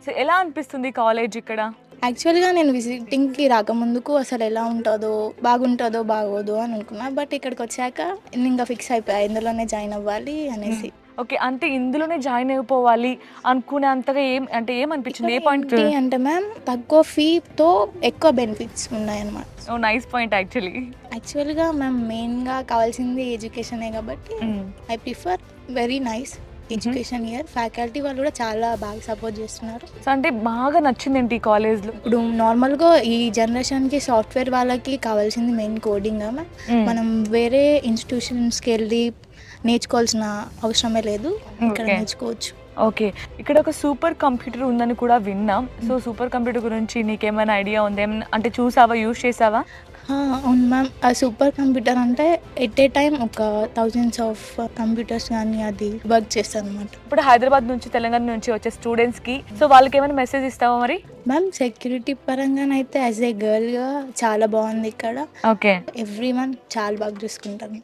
So ఎలా అనిపిస్తుంది college ఇక్కడ? యాక్చువల్గా నేను విజిటింగ్కి రాకముందుకు అసలు ఎలా ఉంటుందో బాగుంటుందో బాగోదో అని అనుకున్నా. బట్ ఇక్కడికి వచ్చాక నేను ఇంకా ఫిక్స్ అయిపోయా ఇందులోనే జాయిన్ అవ్వాలి అనేసి. ఓకే. అంటే ఇందులోనే జాయిన్ అయిపోవాలి అనుకునేంతగా ఏమనిపించింది? ఏ పాయింట్? ఏంటి అంటే మ్యామ్ తక్కువ ఫీతో ఎక్కువ బెనిఫిట్స్ ఉన్నాయన్నమాట. ఓహ్! Nice point actually. యాక్చువల్గా మ్యామ్ మెయిన్గా కావాల్సింది ఎడ్యుకేషనే కాబట్టి I prefer very nice education year. Faculty వాళ్ళు కూడా చాలా బాగా సపోర్ట్ చేస్తున్నారు. సో అంటే బాగా నచ్చిందేంటి ఈ కాలేజ్‌లో? ఇప్పుడు నార్మల్గా ఈ జనరేషన్కి సాఫ్ట్వేర్ వాళ్ళకి కావాల్సింది మెయిన్ కోడింగ్. మనం వేరే ఇన్స్టిట్యూషన్స్కి వెళ్ళి నేర్చుకోవాల్సిన అవసరమే లేదు, ఇక్కడ ఓకే. నేర్చుకోవచ్చు. ఓకే. ఇక్కడ ఒక సూపర్ కంప్యూటర్ ఉందని కూడా విన్నాం. సో సూపర్ కంప్యూటర్ గురించి నీకేమైనా ఐడియా ఉందా? ఏమన్నా అంటే చూసావా? యూజ్ చేసావా? అవును మ్యామ్. ఆ సూపర్ కంప్యూటర్ అంటే ఎట్ ఏ టైం ఒక థౌజండ్స్ ఆఫ్ కంప్యూటర్స్ కానీ అది వర్క్ చేస్తాను అనమాట. ఇప్పుడు హైదరాబాద్ నుంచి, తెలంగాణ నుంచి వచ్చే స్టూడెంట్స్‌కి సో వాళ్ళకేమైనా మెసేజ్ ఇస్తావా మరి? మ్యామ్ సెక్యూరిటీ పరంగానైతే యాజ్ ఏ గర్ల్గా చాలా బాగుంది ఇక్కడ. ఓకే. ఎవ్రీ వన్ చాలా బాగా చూసుకుంటాను.